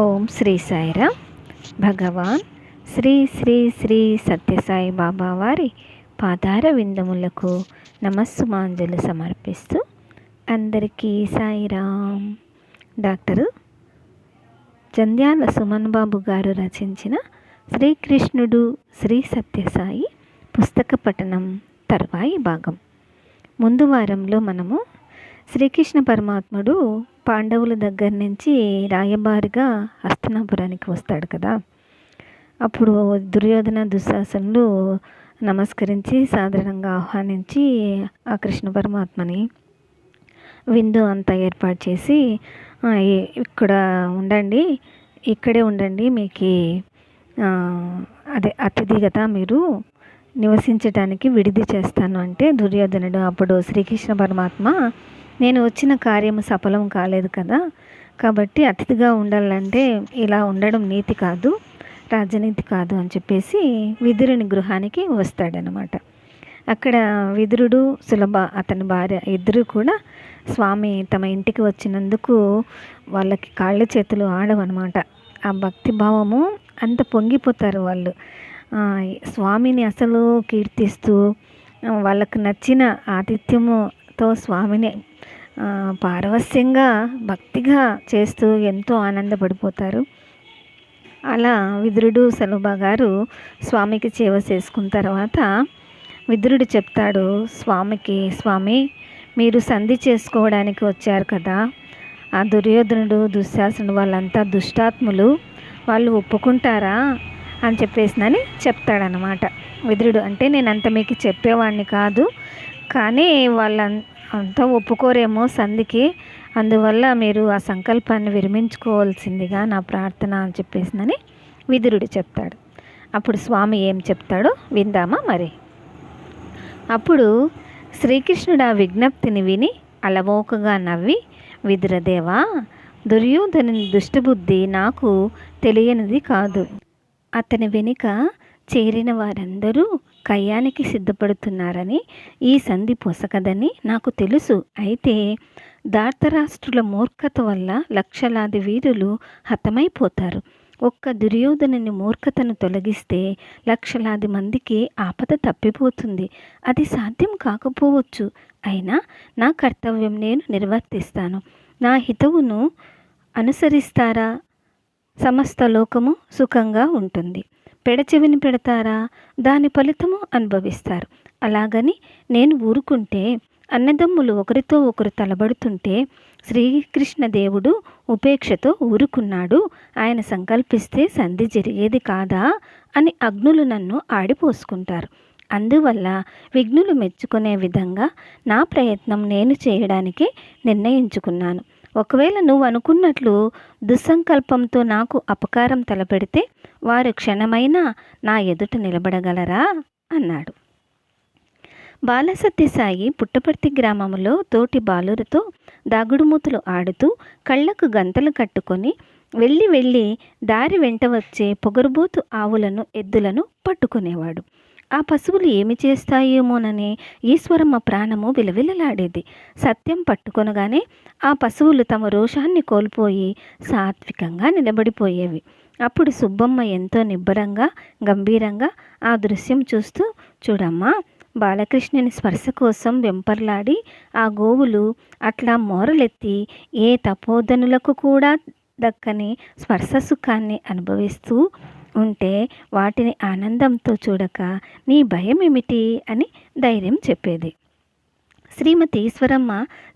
ఓం శ్రీ సాయిరామ్. భగవాన్ శ్రీ శ్రీ శ్రీ సత్యసాయి బాబా వారి పాదార విందములకు నమస్సుమాంజలు సమర్పిస్తూ అందరికీ సాయిరామ్. డాక్టర్ జంధ్యాల సుమన్ బాబు గారు రచించిన శ్రీకృష్ణుడు శ్రీ సత్యసాయి పుస్తక పఠనం తర్వాయి భాగం. ముందు వారంలో మనము శ్రీకృష్ణ పరమాత్ముడు పాండవుల దగ్గర నుంచి రాయబారిగా హస్తినాపురానికి వస్తాడు కదా. అప్పుడు దుర్యోధన దుశ్శాసనులు నమస్కరించి సాధారణంగా ఆహ్వానించి ఆ కృష్ణ పరమాత్మని విందు అంతా ఏర్పాటు చేసి ఇక్కడ ఉండండి, ఇక్కడే ఉండండి, మీకు అతిథి కదా, మీరు నివసించడానికి విడిది చేస్తాను అంటే దుర్యోధనుడు అప్పుడు శ్రీకృష్ణ పరమాత్మ, నేను వచ్చిన కార్యం సఫలం కాలేదు కదా, కాబట్టి అతిథిగా ఉండాలంటే ఇలా ఉండడం నీతి కాదు, రాజనీతి కాదు అని చెప్పేసి విదురుని గృహానికి వస్తాడనమాట. అక్కడ విదురుడు సులభ అతని భార్య ఇద్దరు కూడా స్వామి తమ ఇంటికి వచ్చినందుకు వాళ్ళకి కాళ్ళు చేతులు ఆడవన్నమాట. ఆ భక్తి భావము అంత పొంగిపోతారు వాళ్ళు. స్వామిని అసలు కీర్తిస్తూ వాళ్ళకు నచ్చిన ఆతిథ్యముతో స్వామిని పారవస్యంగా భక్తిగా చేస్తూ ఎంతో ఆనందపడిపోతారు. అలా విదురుడు సలుభ గారు స్వామికి సేవ చేసుకున్న తర్వాత విదురుడు చెప్తాడు స్వామికి, స్వామి మీరు సంధి చేసుకోవడానికి వచ్చారు కదా, ఆ దుర్యోధనుడు దుశ్శాసనుడు వాళ్ళంతా దుష్టాత్ములు, వాళ్ళు ఒప్పుకుంటారా అని చెప్పేసినని చెప్తాడనమాట విదురుడు. అంటే నేను అంత మీకు చెప్పేవాడిని కాదు, కానీ అంతా ఒప్పుకోరేమో సంధికి, అందువల్ల మీరు ఆ సంకల్పాన్ని విరమించుకోవాల్సిందిగా నా ప్రార్థన అని చెప్పేసినని విదురుడు చెప్తాడు. అప్పుడు స్వామి ఏం చెప్తాడో విందామా మరి. అప్పుడు శ్రీకృష్ణుడు ఆ విజ్ఞప్తిని విని అలవోకగా నవ్వి, విదురదేవా, దుర్యోధనుని దుష్టబుద్ధి నాకు తెలియనిది కాదు. అతని వెనుక చేరిన వారందరూ కయ్యానికి సిద్ధపడుతున్నారని, ఈ సంధి పొసగదని నాకు తెలుసు. అయితే ధార్తరాష్ట్రుల మూర్ఖత వల్ల లక్షలాది వీరులు హతమైపోతారు. ఒక్క దుర్యోధనుని మూర్ఖతను తొలగిస్తే లక్షలాది మందికి ఆపద తప్పిపోతుంది. అది సాధ్యం కాకపోవచ్చు, అయినా నా కర్తవ్యం నేను నిర్వర్తిస్తాను. నా హితవును అనుసరిస్తారా, సమస్త లోకము సుఖంగా ఉంటుంది. పెడచెవిని పెడతారా, దాని ఫలితము అనుభవిస్తారు. అలాగని నేను ఊరుకుంటే, అన్నదమ్ములు ఒకరితో ఒకరు తలబడుతుంటే శ్రీకృష్ణదేవుడు ఉపేక్షతో ఊరుకున్నాడు, ఆయన సంకల్పిస్తే సంధి జరిగేది కాదా అని అగ్నులు నన్ను ఆడిపోసుకుంటారు. అందువల్ల విఘ్నులు మెచ్చుకునే విధంగా నా ప్రయత్నం నేను చేయడానికి నిర్ణయించుకున్నాను. ఒకవేళ నువ్వు అనుకున్నట్లు దుస్సంకల్పంతో నాకు అపకారం తలపెడితే వారు క్షణమైనా నా ఎదుట నిలబడగలరా అన్నాడు. బాలసత్యసాయి పుట్టపర్తి గ్రామంలో తోటి బాలురతో దాగుడుమూతలు ఆడుతూ కళ్ళకు గంతలు కట్టుకొని వెళ్ళి దారి వెంట వచ్చే పొగరుబోతు ఆవులను, ఎద్దులను పట్టుకునేవాడు. ఆ పశువులు ఏమి చేస్తాయేమోనని ఈశ్వరమ్మ ప్రాణము విలవిలలాడేది. సత్యం పట్టుకొనగానే ఆ పశువులు తమ రోషాన్ని కోల్పోయి సాత్వికంగా నిలబడిపోయేవి. అప్పుడు సుబ్బమ్మ ఎంతో నిబ్బరంగా, గంభీరంగా ఆ దృశ్యం చూస్తూ, చూడమ్మా, బాలకృష్ణుని స్పర్శ కోసం వెంపర్లాడి ఆ గోవులు అట్లా మోరలెత్తి ఏ తపోధనులకు కూడా దక్కని స్పర్శ సుఖాన్ని అనుభవిస్తూ ఉంటే వాటిని ఆనందంతో చూడక నీ భయం ఏమిటి అని ధైర్యం చెప్పేది. శ్రీమతి ఈశ్వరమ్మ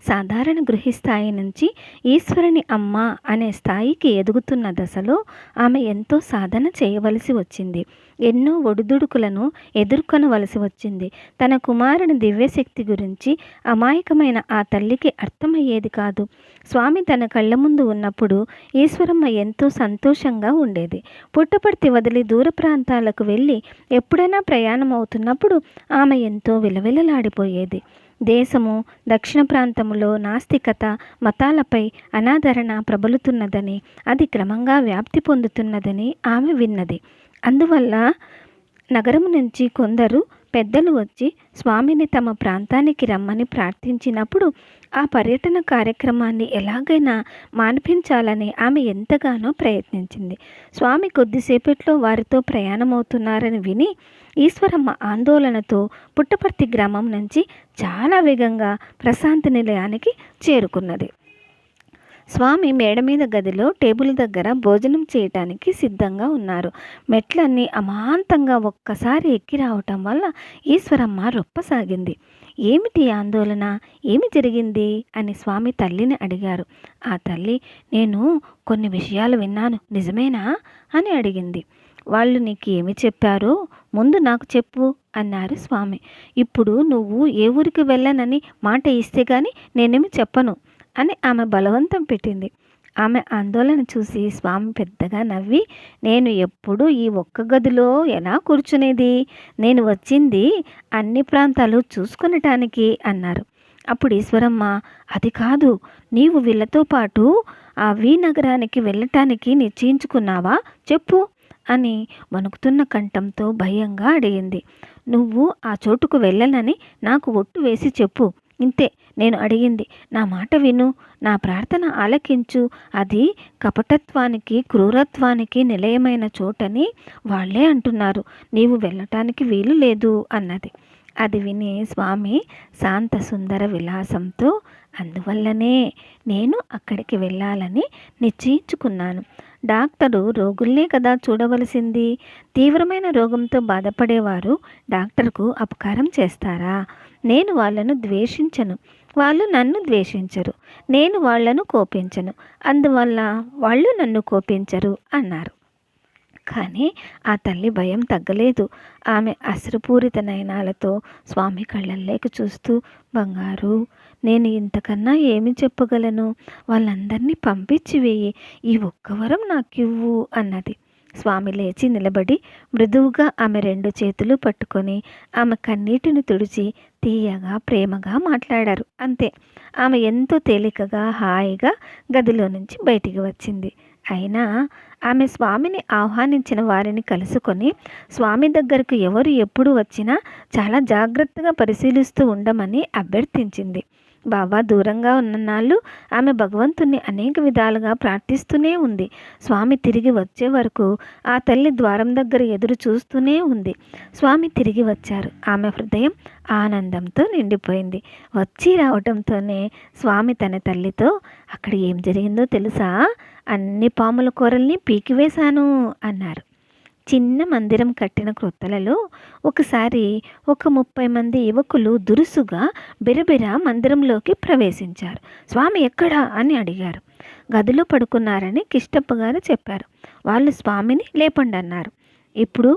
సాధారణ గృహస్థాయి నుంచి ఈశ్వరుని అమ్మ అనే స్థాయికి ఎదుగుతున్న దశలో ఆమె ఎంతో సాధన చేయవలసి వచ్చింది. ఎన్నో ఒడిదుడుకులను ఎదుర్కొనవలసి వచ్చింది. తన కుమారుని దివ్యశక్తి గురించి అమాయకమైన ఆ తల్లికి అర్థమయ్యేది కాదు. స్వామి తన కళ్ళ ముందు ఉన్నప్పుడు ఈశ్వరమ్మ ఎంతో సంతోషంగా ఉండేది. పుట్టపర్తి వదిలి దూర ప్రాంతాలకు వెళ్ళి ఎప్పుడైనా ప్రయాణం అవుతున్నప్పుడు ఆమె ఎంతో విలవిలలాడిపోయేది. దేశము దక్షిణ ప్రాంతంలో నాస్తికత, మతాలపై అనాదరణ ప్రబలుతున్నదని, అది క్రమంగా వ్యాప్తి పొందుతున్నదని ఆమె విన్నది. అందువల్ల నగరం నుంచి కొందరు పెద్దలు వచ్చి స్వామిని తమ ప్రాంతానికి రమ్మని ప్రార్థించినప్పుడు ఆ పర్యటన కార్యక్రమాన్ని ఎలాగైనా మాన్పించాలని ఆమె ఎంతగానో ప్రయత్నించింది. స్వామి కొద్దిసేపట్లో వారితో ప్రయాణమవుతున్నారని విని ఈశ్వరమ్మ ఆందోళనతో పుట్టపర్తి గ్రామం నుంచి చాలా వేగంగా ప్రశాంతి నిలయానికి చేరుకున్నది. స్వామి మేడ మీద గదిలో టేబుల్ దగ్గర భోజనం చేయటానికి సిద్ధంగా ఉన్నారు. మెట్లన్నీ అమాంతంగా ఒక్కసారి ఎక్కి రావటం వల్ల ఈశ్వరమ్మ రొప్పసాగింది. ఏమిటి ఆందోళన, ఏమి జరిగింది అని స్వామి తల్లిని అడిగారు. ఆ తల్లి, నేను కొన్ని విషయాలు విన్నాను, నిజమేనా అని అడిగింది. వాళ్ళు నీకు ఏమి చెప్పారో ముందు నాకు చెప్పు అన్నారు స్వామి. ఇప్పుడు నువ్వు ఏ ఊరికి వెళ్ళనని మాట ఇస్తే గాని నేనేమి చెప్పను అని ఆమె బలవంతం పెట్టింది. ఆమె ఆందోళన చూసి స్వామి పెద్దగా నవ్వి, నేను ఎప్పుడు ఈ ఒక్క గదిలో ఎలా కూర్చునేది, నేను వచ్చింది అన్ని ప్రాంతాలు చూసుకొనటానికి అన్నారు. అప్పుడు ఈశ్వరమ్మ, అది కాదు, నీవు వీళ్ళతో పాటు ఆ నగరానికి వెళ్ళటానికి నిశ్చయించుకున్నావా చెప్పు అని వణుకుతున్న కంఠంతో భయంగా అడిగింది. నువ్వు ఆ చోటుకు వెళ్ళనని నాకు ఒట్టు వేసి చెప్పు, ఇంతే నేను అడిగింది. నా మాట విను, నా ప్రార్థన ఆలకించు. అది కపటత్వానికి క్రూరత్వానికి నిలయమైన చోటని వాళ్ళే అంటున్నారు. నీవు వెళ్ళటానికి వీలు లేదు అన్నది. అది విని స్వామి శాంత సుందర విలాసంతో, అందువల్లనే నేను అక్కడికి వెళ్ళాలని నిశ్చయించుకున్నాను. డాక్టరు రోగుల్నే కదా చూడవలసింది. తీవ్రమైన రోగంతో బాధపడేవారు డాక్టర్కు అపకారం చేస్తారా? నేను వాళ్ళను ద్వేషించను, వాళ్ళు నన్ను ద్వేషించరు. నేను వాళ్లను కోపించను, అందువల్ల వాళ్ళు నన్ను కోపించరు అన్నారు. కానీ ఆ తల్లి భయం తగ్గలేదు. ఆమె అశ్రుపూరిత నయనాలతో స్వామి కళ్ళల్లోకి చూస్తూ, బంగారు, నేను ఇంతకన్నా ఏమి చెప్పగలను, వాళ్ళందరినీ పంపించి వేయి, ఈ ఒక్క వరం నాకివ్వు అన్నది. స్వామి లేచి నిలబడి మృదువుగా ఆమె 2 చేతులు పట్టుకొని ఆమె కన్నీటిని తుడిచి తీయగా ప్రేమగా మాట్లాడారు. అంతే, ఆమె ఎంతో తేలికగా హాయిగా గదిలో నుంచి బయటికి వచ్చింది. అయినా ఆమె స్వామిని ఆహ్వానించిన వారిని కలుసుకొని స్వామి దగ్గరకు ఎవరు ఎప్పుడు వచ్చినా చాలా జాగ్రత్తగా పరిశీలిస్తూ ఉండమని అభ్యర్థించింది. బాబా దూరంగా ఉన్ననాళ్ళు ఆమె భగవంతుణ్ణి అనేక విధాలుగా ప్రార్థిస్తూనే ఉంది. స్వామి తిరిగి వచ్చే వరకు ఆ తల్లి ద్వారం దగ్గర ఎదురు చూస్తూనే ఉంది. స్వామి తిరిగి వచ్చారు. ఆమె హృదయం ఆనందంతో నిండిపోయింది. వచ్చి రావటంతోనే స్వామి తన తల్లితో, అక్కడ ఏం జరిగిందో తెలుసా, అన్ని పాముల కూరల్ని పీకివేశాను అన్నారు. చిన్న మందిరం కట్టిన క్రొత్తలలో ఒకసారి ఒక 30 మంది యువకులు దురుసుగా బిరబిర మందిరంలోకి ప్రవేశించారు. స్వామి ఎక్కడా అని అడిగారు. గదిలో పడుకున్నారని కిష్టప్ప గారు చెప్పారు. వాళ్ళు స్వామిని లేపండి అన్నారు. ఇప్పుడు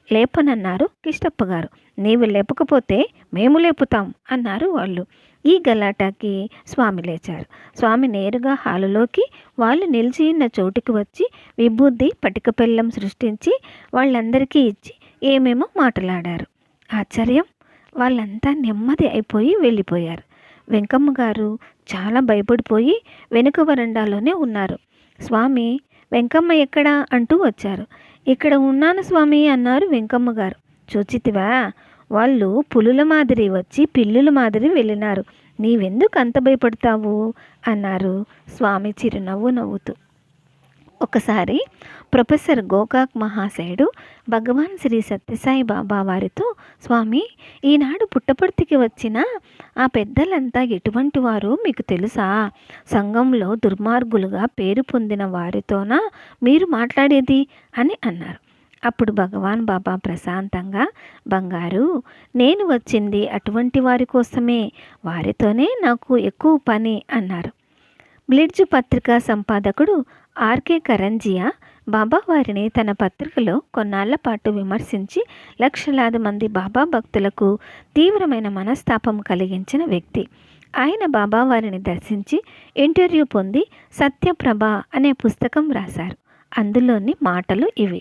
లేపనన్నారు కిష్టప్ప గారు. నీవు లేపకపోతే మేము లేపుతాం అన్నారు వాళ్ళు. ఈ గలాటాకి స్వామి లేచారు. స్వామి నేరుగా హాలులోకి వాళ్ళు నిలిచి ఉన్న చోటుకి వచ్చి విభూది పటిక బెల్లం సృష్టించి వాళ్ళందరికీ ఇచ్చి ఏమేమో మాట్లాడారు. ఆశ్చర్యం, వాళ్ళంతా నెమ్మది అయిపోయి వెళ్ళిపోయారు. వెంకమ్మ గారు చాలా భయపడిపోయి వెనుక వరండాలోనే ఉన్నారు. స్వామి, వెంకమ్మ ఎక్కడా అంటూ వచ్చారు. ఇక్కడ ఉన్నాను స్వామి అన్నారు వెంకమ్మ గారు. చూచితివా, వాళ్ళు పులుల మాదిరి వచ్చి పిల్లుల మాదిరి వెళ్ళినారు, నీవెందుకు అంత భయపడతావు అన్నారు స్వామి చిరునవ్వు నవ్వుతూ. ఒకసారి ప్రొఫెసర్ గోకాక్ మహాశయుడు భగవాన్ శ్రీ సత్యసాయి బాబా వారితో, స్వామి, ఈనాడు పుట్టపర్తికి వచ్చిన ఆ పెద్దలంతా ఎటువంటి వారో మీకు తెలుసా? సంఘంలో దుర్మార్గులుగా పేరు పొందిన వారితోనా మీరు మాట్లాడేది అని అన్నారు. అప్పుడు భగవాన్ బాబా ప్రశాంతంగా, బంగారు, నేను వచ్చింది అటువంటి వారి కోసమే, వారితోనే నాకు ఎక్కువ పని అన్నారు. బ్లిడ్జ్ పత్రికా సంపాదకుడు ఆర్కే కరంజియా బాబా వారిని తన పత్రికలో కొన్నాళ్ల పాటు విమర్శించి లక్షలాది మంది బాబా భక్తులకు తీవ్రమైన మనస్తాపం కలిగించిన వ్యక్తి. ఆయన బాబా వారిని దర్శించి ఇంటర్వ్యూ పొంది సత్యప్రభ అనే పుస్తకం రాశారు. అందులోని మాటలు ఇవి: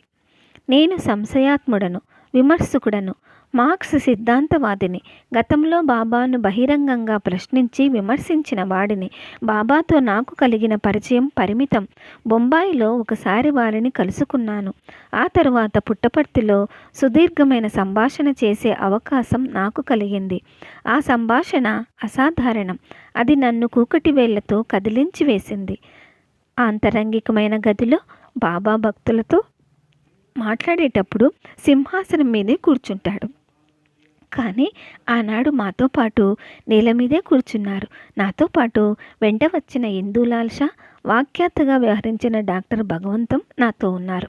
నేను సంశయాత్ముడను, విమర్శకుడను, మార్క్స్ సిద్ధాంతవాదిని. గతంలో బాబాను బహిరంగంగా ప్రశ్నించి విమర్శించిన వాడిని. బాబాతో నాకు కలిగిన పరిచయం పరిమితం. బొంబాయిలో ఒకసారి వారిని కలుసుకున్నాను. ఆ తరువాత పుట్టపర్తిలో సుదీర్ఘమైన సంభాషణ చేసే అవకాశం నాకు కలిగింది. ఆ సంభాషణ అసాధారణం. అది నన్ను కూకటి వేళ్లతో కదిలించి వేసింది. ఆంతరంగికమైన గదిలో బాబా భక్తులతో మాట్లాడేటప్పుడు సింహాసనం మీదే కూర్చుంటాడు. కానీ ఆనాడు మాతో పాటు నేల మీదే కూర్చున్నారు. నాతో పాటు వెంట వచ్చిన ఇందూలాల్ షా, వాఖ్యాతగా వ్యవహరించిన డాక్టర్ భగవంతం నాతో ఉన్నారు.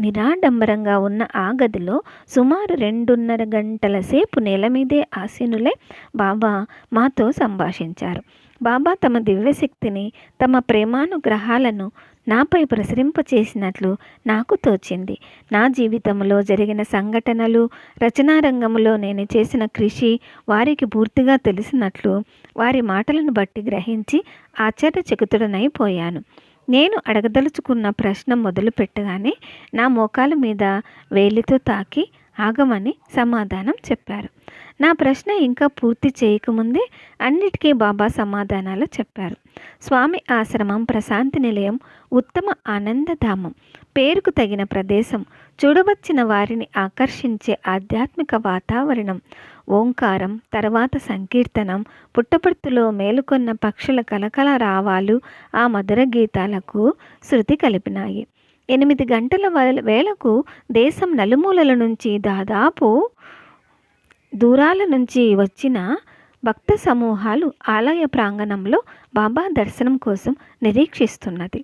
నిరాడంబరంగా ఉన్న ఆ గదిలో సుమారు 2.5 గంటల సేపు నేల మీదే ఆసీనులై బాబా మాతో సంభాషించారు. బాబా తమ దివ్యశక్తిని, తమ ప్రేమానుగ్రహాలను నాపై ప్రసరింపచేసినట్లు నాకు తోచింది. నా జీవితంలో జరిగిన సంఘటనలు, రచనారంగంలో నేను చేసిన కృషి వారికి పూర్తిగా తెలిసినట్లు వారి మాటలను బట్టి గ్రహించి ఆశ్చర్యచకితుడనైపోయాను. నేను అడగదలుచుకున్న ప్రశ్న మొదలు పెట్టగానే నా మోకాల మీద వేలితో తాకి ఆగమని సమాధానం చెప్పారు. నా ప్రశ్న ఇంకా పూర్తి చేయకముందే అన్నిటికీ బాబా సమాధానాలు చెప్పారు. స్వామి ఆశ్రమం ప్రశాంతి నిలయం, ఉత్తమ ఆనందధామం, పేరుకు తగిన ప్రదేశం, చూడవచ్చిన వారిని ఆకర్షించే ఆధ్యాత్మిక వాతావరణం, ఓంకారం, తర్వాత సంకీర్తనం, పుట్టపర్తిలో మేలుకొన్న పక్షుల కలకల రావాలు ఆ మధుర గీతాలకు శృతి కలిపినాయి. 8 గంటల వేళకు దేశం నలుమూలల నుంచి, దాదాపు దూరాల నుంచి వచ్చిన భక్త సమూహాలు ఆలయ ప్రాంగణంలో బాబా దర్శనం కోసం నిరీక్షిస్తున్నది.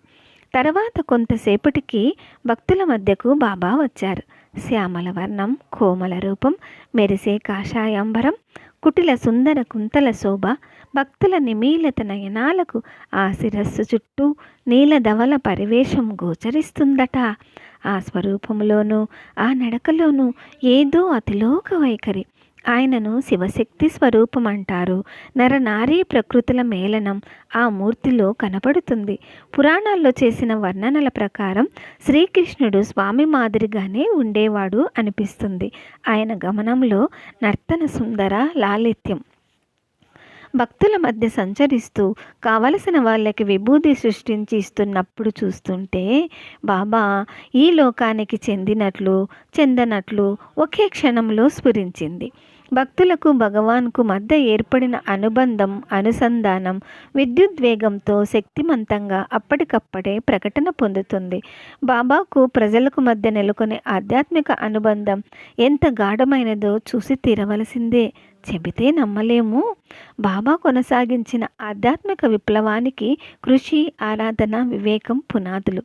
తర్వాత కొంతసేపటికి భక్తుల మధ్యకు బాబా వచ్చారు. శ్యామల వర్ణం, కోమల రూపం, మెరిసే కాషాయాంబరం, కుటిల సుందర కుంతల శోభ, భక్తుల నిమీలత నయనాలకు ఆ శిరస్సు చుట్టూ నీలధవల పరివేషం గోచరిస్తుందట. ఆ స్వరూపంలోనూ ఆ నడకలోనూ ఏదో అతిలోక వైఖరి. ఆయనను శివశక్తి స్వరూపం అంటారు. నరనారీ ప్రకృతుల మేళనం ఆ మూర్తిలో కనపడుతుంది. పురాణాల్లో చేసిన వర్ణనల ప్రకారం శ్రీకృష్ణుడు స్వామి మాదిరిగానే ఉండేవాడు అనిపిస్తుంది. ఆయన గమనంలో నర్తన సుందర లాలిత్యం. భక్తుల మధ్య సంచరిస్తూ కావలసిన వాళ్ళకి విభూది సృష్టించి ఇస్తున్నప్పుడు చూస్తుంటే బాబా ఈ లోకానికి చెందినట్లు చెందనట్లు ఒకే క్షణంలో స్ఫురించింది. భక్తులకు భగవాన్కు మధ్య ఏర్పడిన అనుబంధం, అనుసంధానం విద్యుద్వేగంతో శక్తిమంతంగా అప్పటికప్పుడే ప్రకటన పొందుతుంది. బాబాకు ప్రజలకు మధ్య నెలకొనే ఆధ్యాత్మిక అనుబంధం ఎంత గాఢమైనదో చూసి తీరవలసిందే. చెబితే నమ్మలేము. బాబా కొనసాగించిన ఆధ్యాత్మిక విప్లవానికి కృషి, ఆరాధన, వివేకం పునాదులు.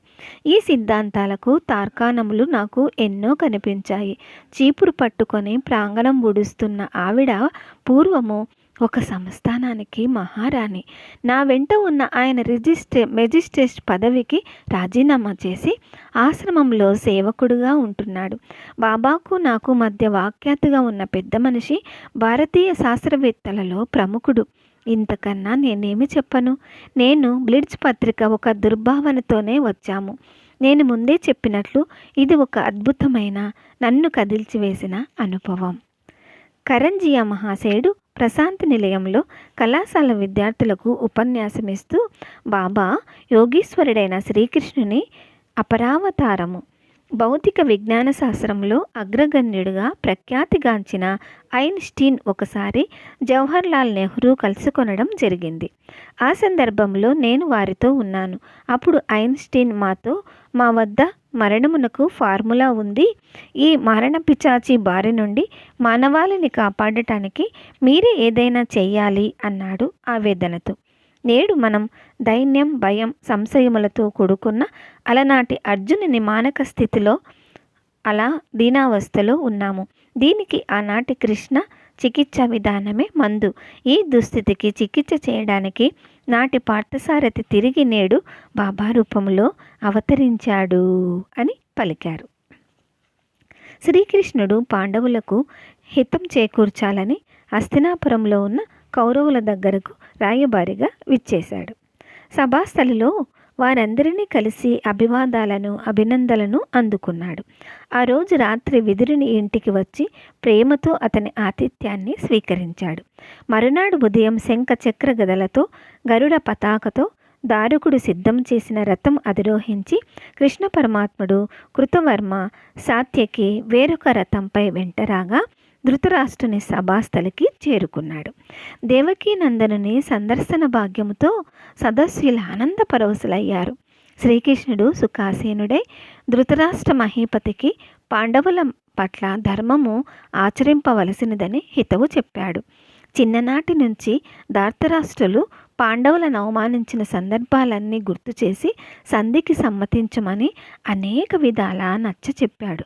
ఈ సిద్ధాంతాలకు తార్కాణములు నాకు ఎన్నో కనిపించాయి. చీపురు పట్టుకొని ప్రాంగణం ఊడుస్తున్న ఆవిడ పూర్వము ఒక సంస్థానానికి మహారాణి. నా వెంట ఉన్న ఆయన మెజిస్ట్రేట్ పదవికి రాజీనామా చేసి ఆశ్రమంలో సేవకుడుగా ఉంటున్నాడు. బాబాకు నాకు మధ్య వాఖ్యాతగా ఉన్న పెద్ద మనిషి, భారతీయ శాస్త్రవేత్తలలో ప్రముఖుడు. ఇంతకన్నా నేనేమి చెప్పను. నేను బ్లిడ్జ్ పత్రిక ఒక దుర్భావనతోనే వచ్చాము. నేను ముందే చెప్పినట్లు ఇది ఒక అద్భుతమైన, నన్ను కదిల్చివేసిన అనుభవం. కరంజియా మహాశయుడు ప్రశాంతి నిలయంలో కళాశాల విద్యార్థులకు ఉపన్యాసమిస్తూ బాబా యోగీశ్వరుడైన శ్రీకృష్ణుని అపరావతారము, భౌతిక విజ్ఞాన శాస్త్రంలో అగ్రగణ్యుడిగా ప్రఖ్యాతిగాంచిన ఐన్స్టీన్ ఒకసారి జవహర్లాల్ నెహ్రూ కలుసుకొనడం జరిగింది. ఆ సందర్భంలో నేను వారితో ఉన్నాను. అప్పుడు ఐన్స్టీన్ మా వద్ద మరణమునకు ఫార్ములా ఉంది. ఈ మరణ పిచాచి బారి నుండి మానవాళిని కాపాడటానికి మీరే ఏదైనా చెయ్యాలి అన్నాడు ఆవేదనతో. నేడు మనం దైన్యం, భయం, సంశయములతో కూడుకున్న అలనాటి అర్జునుని మానక స్థితిలో, అలా దీనావస్థలో ఉన్నాము. దీనికి ఆనాటి కృష్ణ చికిత్సా విధానమే మందు. ఈ దుస్థితికి చికిత్స చేయడానికి నాటి పార్థసారథి తిరిగి నేడు బాబా రూపంలో అవతరించాడు అని పలికారు. శ్రీకృష్ణుడు పాండవులకు హితం చేకూర్చాలని హస్తినాపురంలో ఉన్న కౌరవుల దగ్గరకు రాయబారిగా విచ్చేశాడు. సభాస్థలిలో వారందరినీ కలిసి అభివాదాలను అభినందనలను అందుకున్నాడు. ఆ రోజు రాత్రి విదురుని ఇంటికి వచ్చి ప్రేమతో అతని ఆతిథ్యాన్ని స్వీకరించాడు. మరునాడు ఉదయం శంఖ చక్ర గదలతో గరుడ పతాకతో దారుకుడు సిద్ధం చేసిన రథం అధిరోహించి కృష్ణ పరమాత్ముడు కృతవర్మ సాత్యకి వేరొక రథంపై వెంటరాగా ధృతరాష్ట్రుని సభాస్థలికి చేరుకున్నాడు. దేవకీనందనుని సందర్శన భాగ్యముతో సదస్సులు ఆనంద పరవశులయ్యారు. శ్రీకృష్ణుడు సుఖాసీనుడై ధృతరాష్ట్ర మహీపతికి పాండవుల పట్ల ధర్మము ఆచరింపవలసినదని హితవు చెప్పాడు. చిన్ననాటి నుంచి ధార్తరాష్ట్రులు పాండవులను అవమానించిన సందర్భాలన్నీ గుర్తు చేసి సంధికి సమ్మతించమని అనేక విధాల నచ్చ చెప్పాడు.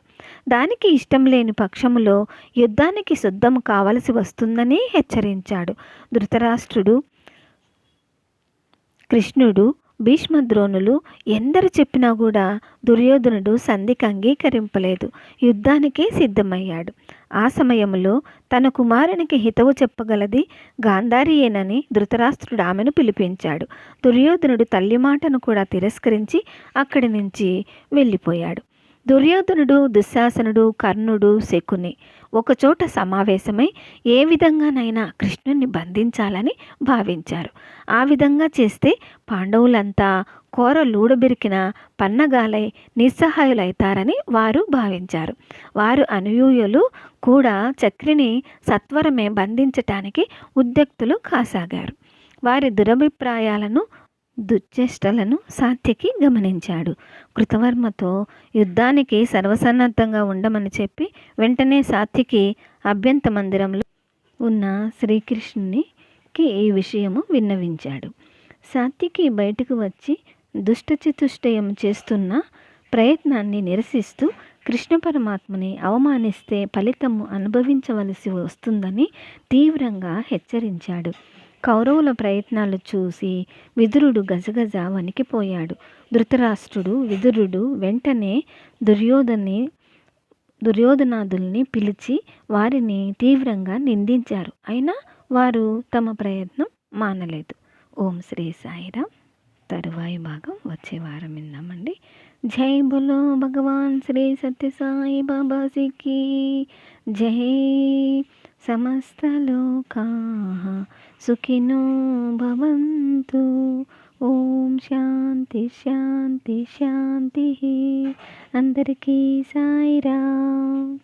దానికి ఇష్టం లేని పక్షములో యుద్ధానికి సిద్ధం కావలసి వస్తుందని హెచ్చరించాడు. ధృతరాష్ట్రుడు, కృష్ణుడు, భీష్మద్రోణులు ఎందరు చెప్పినా కూడా దుర్యోధనుడు సంధికి అంగీకరింపలేదు. యుద్ధానికే సిద్ధమయ్యాడు. ఆ సమయంలో తన కుమారునికి హితవు చెప్పగలది గాంధారియేనని ధృతరాష్ట్రుడు ఆమెను పిలిపించాడు. దుర్యోధనుడు తల్లి మాటను కూడా తిరస్కరించి అక్కడి నుంచి వెళ్ళిపోయాడు. దుర్యోధనుడు, దుశ్శాసనుడు, కర్ణుడు, శకుని ఒకచోట సమావేశమై ఏ విధంగానైనా కృష్ణుణ్ణి బంధించాలని భావించారు. ఆ విధంగా చేస్తే పాండవులంతా కోరలూడబెరికిన పన్నగాలై నిస్సహాయులైతారని వారు భావించారు. వారు అనుయూయులు కూడా చక్రిని సత్వరమే బంధించటానికి ఉద్యుక్తులు కాసాగారు. వారి దురభిప్రాయాలను దుశ్చేష్టలను సాత్యకి గమనించాడు. కృతవర్మతో యుద్ధానికి సర్వసన్నద్ధంగా ఉండమని చెప్పి వెంటనే సాత్యకి అభ్యంత మందిరంలో ఉన్న శ్రీకృష్ణునికి ఈ విషయము విన్నవించాడు. సాత్యకి బయటకు వచ్చి దుష్టచతుష్టయం చేస్తున్న ప్రయత్నాన్ని నిరసిస్తూ కృష్ణ పరమాత్మని అవమానిస్తే ఫలితము అనుభవించవలసి వస్తుందని తీవ్రంగా హెచ్చరించాడు. కౌరవుల ప్రయత్నాలు చూసి విదురుడు గజగజ వణికిపోయాడు. ధృతరాష్ట్రుడు, విదురుడు వెంటనే దుర్యోధనాదుల్ని పిలిచి వారిని తీవ్రంగా నిందించారు. అయినా వారు తమ ప్రయత్నం మానలేదు. ఓం శ్రీ సాయిరామ్. తరువాయి భాగం వచ్చే వారం విందామండి. జై బోలో భగవాన్ శ్రీ సత్య సాయి బాబాజీకి జై. సమస్త లోకాః సుఖినో భవంతు. ఓం శాంతి శాంతి శాంతి. అందరికీ సాయిరామ్.